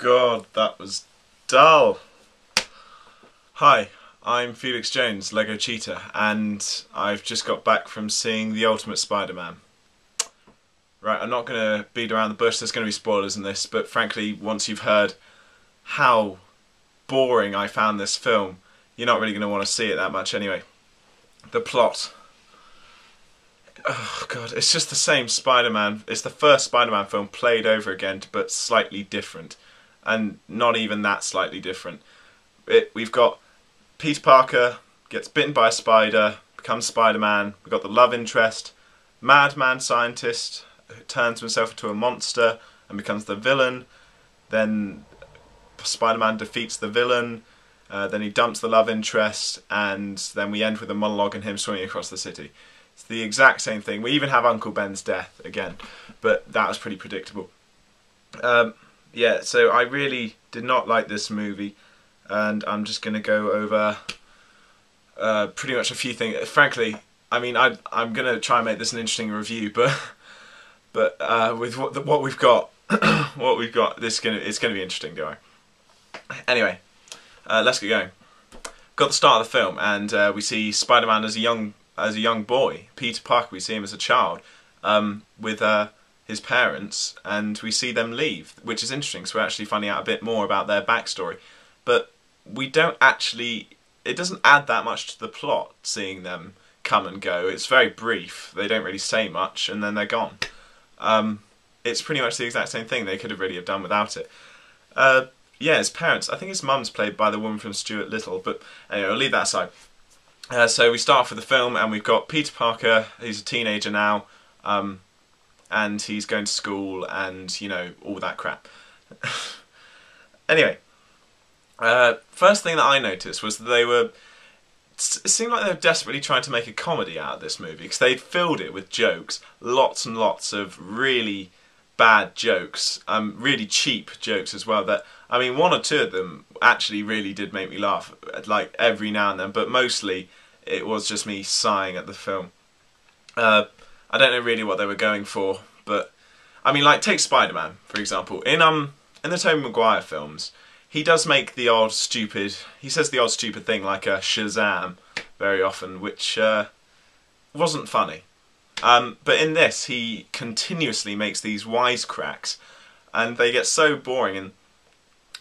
God, that was dull. Hi, I'm Felix Jones, Lego Cheetah, and I've just got back from seeing The Ultimate Spider-Man. Right, I'm not going to beat around the bush, there's going to be spoilers in this, but frankly, once you've heard how boring I found this film, you're not really going to want to see it that much anyway. The plot. Oh god, it's just the same Spider-Man. It's the first Spider-Man film played over again, but slightly different. And not even that slightly different. We've got Peter Parker gets bitten by a spider, becomes Spider-Man. We've got the love interest, madman scientist who turns himself into a monster and becomes the villain. Then Spider-Man defeats the villain. Then he dumps the love interest, and then we end with a monologue and him swimming across the city. It's the exact same thing. We even have Uncle Ben's death again, but that was pretty predictable. Yeah, so I really did not like this movie, and I'm just going to go over pretty much a few things. Frankly, I mean, I'm going to try and make this an interesting review, but with what we've got, it's going to be interesting, don't I? Anyway, let's get going. Got the start of the film, and we see Spider-Man as a young boy. Peter Parker, we see him as a child, with his parents, and we see them leave, which is interesting, so we're actually finding out a bit more about their backstory. But we don't actually, it doesn't add that much to the plot, seeing them come and go. It's very brief, they don't really say much, and then they're gone. It's pretty much the exact same thing they could have really have done without it. Yeah, his parents, I think his mum's played by the woman from Stuart Little, but anyway, I'll leave that aside. So we start off with the film, and we've got Peter Parker, he's a teenager now, and he's going to school, and, you know, all that crap. Anyway, first thing that I noticed was that it seemed like they were desperately trying to make a comedy out of this movie, because they'd filled it with jokes, lots and lots of really bad jokes, really cheap jokes as well, that, I mean, one or two of them actually really did make me laugh, like, every now and then, but mostly it was just me sighing at the film. I don't know really what they were going for, but I mean, like, take Spider-Man for example. In the Tobey Maguire films, he does make the odd stupid. He says the odd stupid thing like a Shazam very often, which wasn't funny. But in this, he continuously makes these wisecracks, and they get so boring, and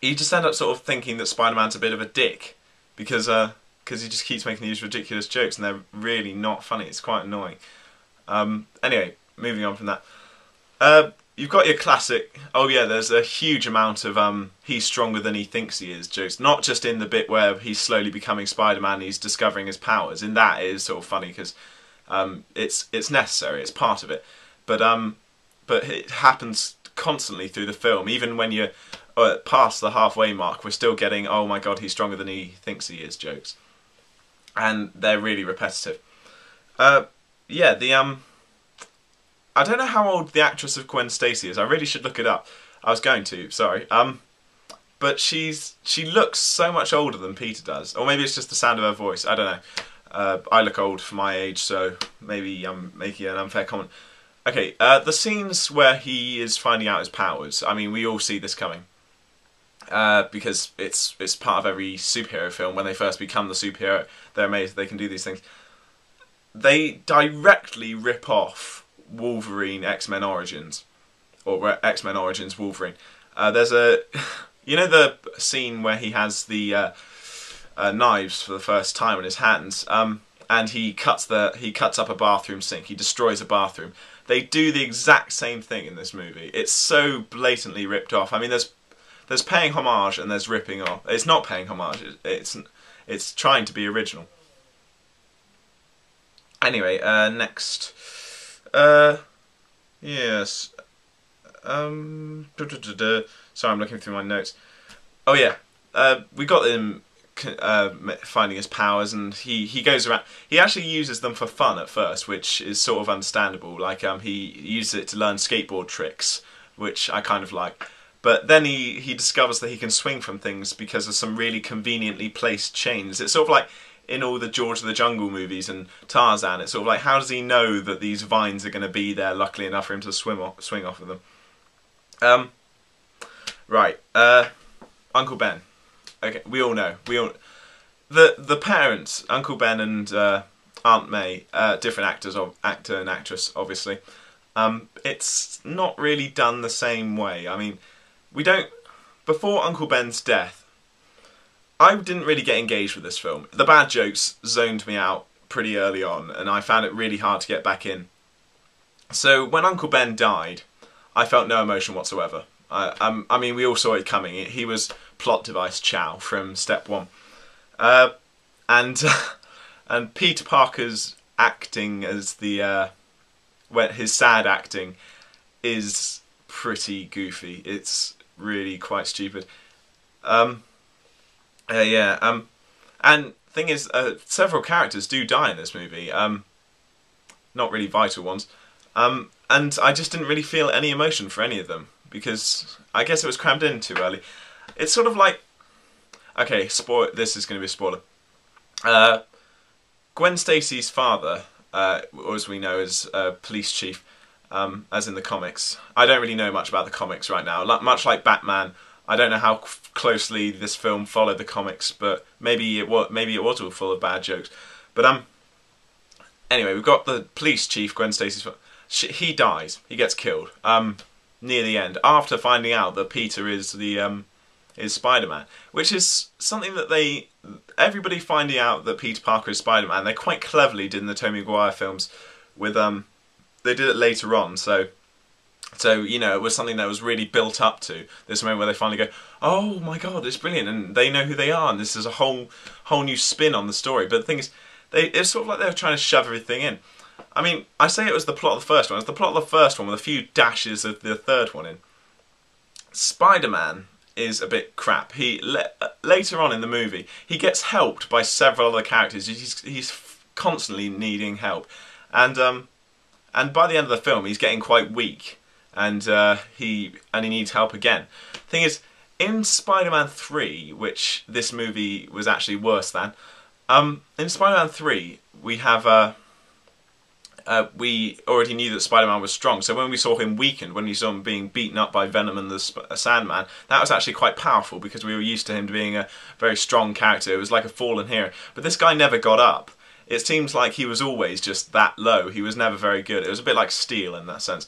you just end up sort of thinking that Spider-Man's a bit of a dick because he just keeps making these ridiculous jokes, and they're really not funny. It's quite annoying. Anyway, moving on from that. You've got your classic, oh yeah, there's a huge amount of he's stronger than he thinks he is jokes. Not just in the bit where he's slowly becoming Spider-Man, he's discovering his powers. In that it is sort of funny because it's necessary, it's part of it. But it happens constantly through the film. Even when you're past the halfway mark, we're still getting, oh my god, he's stronger than he thinks he is jokes. And they're really repetitive. Yeah, I don't know how old the actress of Gwen Stacy is. I really should look it up. I was going to, sorry. But she looks so much older than Peter does. Or maybe it's just the sound of her voice. I don't know. I look old for my age, so maybe I'm making an unfair comment. Okay, the scenes where he is finding out his powers, I mean, we all see this coming. Because it's part of every superhero film. When they first become the superhero, they're amazed they can do these things. They directly rip off Wolverine X-Men Origins, or X-Men Origins Wolverine. There's you know the scene where he has the knives for the first time in his hands, and he cuts up a bathroom sink. He destroys a bathroom. They do the exact same thing in this movie. It's so blatantly ripped off. I mean, there's paying homage and there's ripping off. It's not paying homage. It's trying to be original. Anyway, next. Yes. Sorry, I'm looking through my notes. Oh yeah, we got him finding his powers, and he goes around. He actually uses them for fun at first, which is sort of understandable. Like he uses it to learn skateboard tricks, which I kind of like. But then he discovers that he can swing from things because of some really conveniently placed chains. It's sort of like in all the George of the Jungle movies and Tarzan, it's sort of like, how does he know that these vines are going to be there, luckily enough for him to swing off of them? Right. Uncle Ben. Okay, we all know. The parents, Uncle Ben and Aunt May, different actors, actor and actress, obviously. It's not really done the same way. I mean, we don't. Before Uncle Ben's death, I didn't really get engaged with this film. The bad jokes zoned me out pretty early on, and I found it really hard to get back in. So when Uncle Ben died, I felt no emotion whatsoever. I mean, we all saw it coming. He was plot device Chow from step one, and and Peter Parker's acting as the when his sad acting is pretty goofy. It's really quite stupid. Yeah. And thing is, several characters do die in this movie. Not really vital ones. And I just didn't really feel any emotion for any of them because I guess it was crammed in too early. It's sort of like, okay, this is going to be a spoiler. Gwen Stacy's father, or as we know as police chief, as in the comics. I don't really know much about the comics right now. Much like Batman, I don't know how closely this film followed the comics, but maybe it was all full of bad jokes. But anyway, we've got the police chief, Gwen Stacy's. He dies. He gets killed near the end after finding out that Peter is Spider-Man, which is something that everybody finding out that Peter Parker is Spider-Man. They quite cleverly did in the Tobey Maguire films. With they did it later on, so you know it was something that was really built up to this moment where they finally go, oh my god, it's brilliant, and they know who they are, and this is a whole new spin on the story. But the thing is, it's sort of like they were trying to shove everything in. I mean, I say it was the plot of the first one. It's the plot of the first one with a few dashes of the third one in. Spider-Man is a bit crap. Later on in the movie, he gets helped by several other characters. He's constantly needing help, and by the end of the film, he's getting quite weak, and he needs help again. Thing is, in Spider-Man 3, which this movie was actually worse than, in Spider-Man 3 we have we already knew that Spider-Man was strong, so when we saw him weakened, when we saw him being beaten up by Venom and the Sandman, that was actually quite powerful because we were used to him being a very strong character. It was like a fallen hero. But this guy never got up. It seems like he was always just that low. He was never very good. It was a bit like Steel in that sense.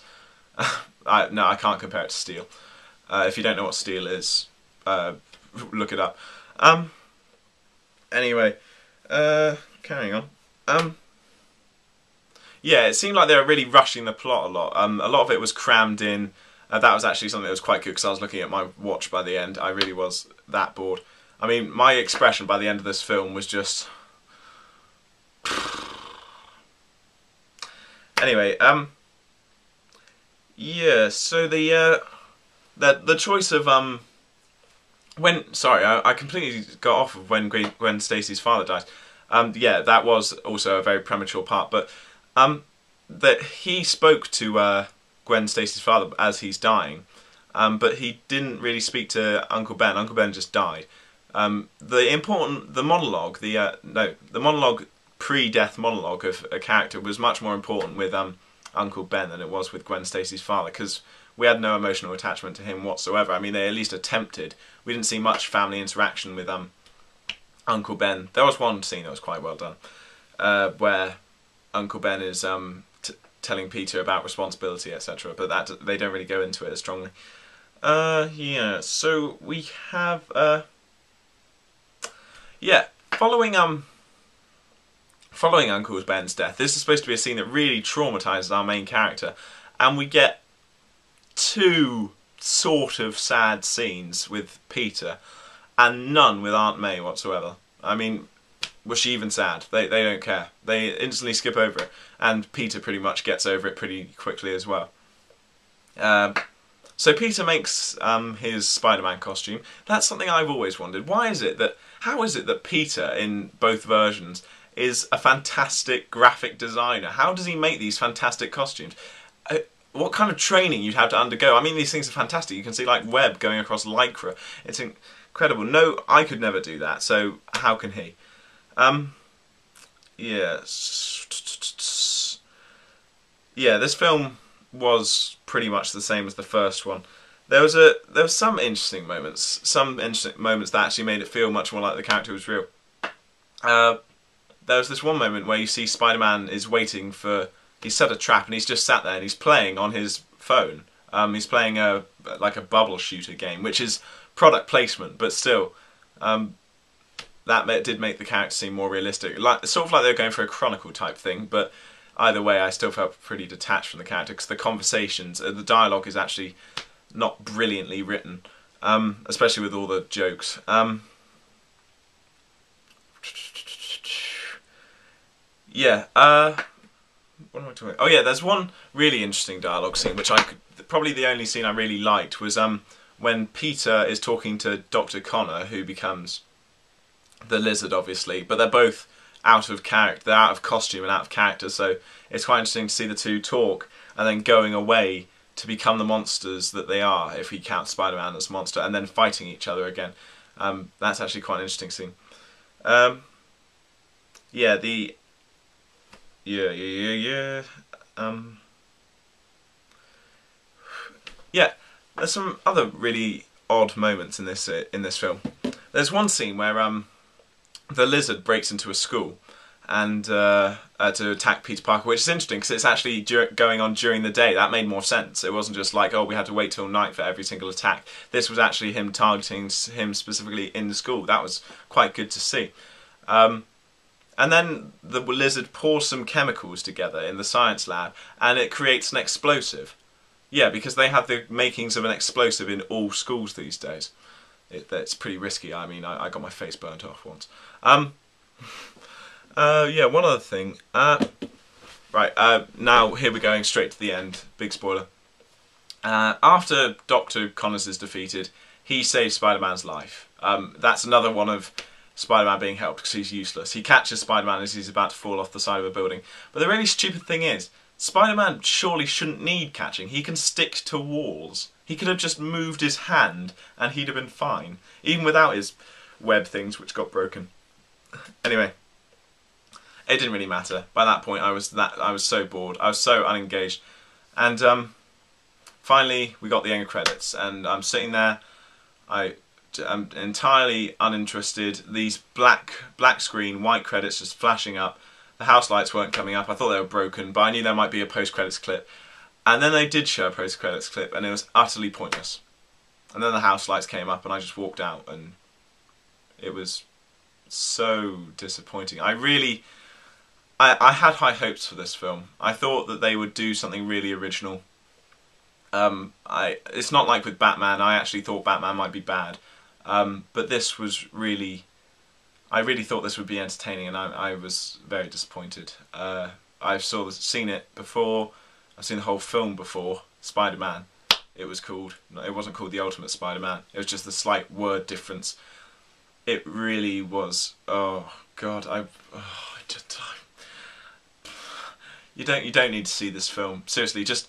No, I can't compare it to Steel. If you don't know what Steel is, look it up. Anyway, carrying on. Yeah, it seemed like they were really rushing the plot a lot. A lot of it was crammed in. That was actually something that was quite good because I was looking at my watch by the end. I really was that bored. I mean, my expression by the end of this film was just... Anyway, yeah, so the choice of I completely got off of when Gwen Stacy's father dies. Yeah, that was also a very premature part, but that he spoke to Gwen Stacy's father as he's dying, but he didn't really speak to Uncle Ben. Uncle Ben just died. The monologue, the monologue, pre-death monologue of a character was much more important with Uncle Ben than it was with Gwen Stacy's father, because we had no emotional attachment to him whatsoever. I mean, they at least attempted. We didn't see much family interaction with Uncle Ben. There was one scene that was quite well done, where Uncle Ben is telling Peter about responsibility, etc. But that they don't really go into it as strongly. Yeah. So we have following Uncle Ben's death. This is supposed to be a scene that really traumatises our main character, and we get two sort of sad scenes with Peter, and none with Aunt May whatsoever. I mean, was she even sad? They don't care. They instantly skip over it, and Peter pretty much gets over it pretty quickly as well. So Peter makes his Spider-Man costume. That's something I've always wondered. How is it that Peter in both versions is a fantastic graphic designer? How does he make these fantastic costumes? What kind of training you'd have to undergo? I mean, these things are fantastic. You can see like web going across lycra. It's incredible. No, I could never do that. So how can he? Yeah. Yeah, this film was pretty much the same as the first one. there was some interesting moments that actually made it feel much more like the character was real. There was this one moment where you see Spider-Man is waiting for, he set a trap and he's just sat there and he's playing on his phone. He's playing like a bubble shooter game, which is product placement, but still, that did make the character seem more realistic. Sort of like they were going for a Chronicle type thing, but either way, I still felt pretty detached from the character because the conversations, the dialogue is actually not brilliantly written, especially with all the jokes. Yeah. What am I talking about? Oh yeah, there's one really interesting dialogue scene, which probably the only scene I really liked was when Peter is talking to Dr. Connor, who becomes the Lizard, obviously, but they're both out of character, they're out of costume and out of character, so it's quite interesting to see the two talk and then going away to become the monsters that they are, if we count Spider-Man as a monster, and then fighting each other again. That's actually quite an interesting scene. Yeah, yeah, there's some other really odd moments in this film. There's one scene where the Lizard breaks into a school and to attack Peter Parker, which is interesting because it's actually going on during the day. That made more sense. It wasn't just like, oh, we had to wait till night for every single attack. This was actually him targeting him specifically in the school. That was quite good to see. And then the Lizard pours some chemicals together in the science lab and it creates an explosive. Yeah, because they have the makings of an explosive in all schools these days. It's pretty risky. I mean, I got my face burnt off once. Yeah, one other thing. Right, now here we're going straight to the end. Big spoiler. After Dr. Connors is defeated, he saves Spider-Man's life. That's another one of Spider-Man being helped because he's useless. He catches Spider-Man as he's about to fall off the side of a building. But the really stupid thing is, Spider-Man surely shouldn't need catching. He can stick to walls. He could have just moved his hand and he'd have been fine. Even without his web things which got broken. Anyway, it didn't really matter. By that point I was so bored. I was so unengaged. And finally we got the end credits and I'm sitting there. I'm entirely uninterested. These black screen, white credits just flashing up. The house lights weren't coming up. I thought they were broken, but I knew there might be a post-credits clip. And then they did show a post-credits clip, and it was utterly pointless. And then the house lights came up, and I just walked out, and it was so disappointing. I had high hopes for this film. I thought that they would do something really original. It's not like with Batman. I actually thought Batman might be bad. But this was really, I really thought this would be entertaining, and I was very disappointed. I've seen it before. I've seen the whole film before. Spider-Man. It was called. It wasn't called The Ultimate Spider-Man. It was just a slight word difference. It really was. Oh God, you don't need to see this film. Seriously, just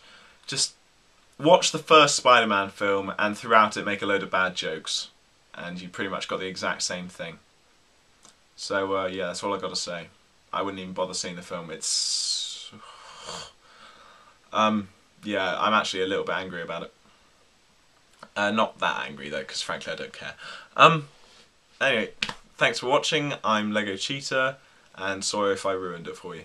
watch the first Spider-Man film, and throughout it make a load of bad jokes. And you pretty much got the exact same thing. So yeah, that's all I got to say. I wouldn't even bother seeing the film. It's yeah, I'm actually a little bit angry about it. Not that angry though, because frankly I don't care. Anyway, thanks for watching. I'm Lego Cheetah, and sorry if I ruined it for you.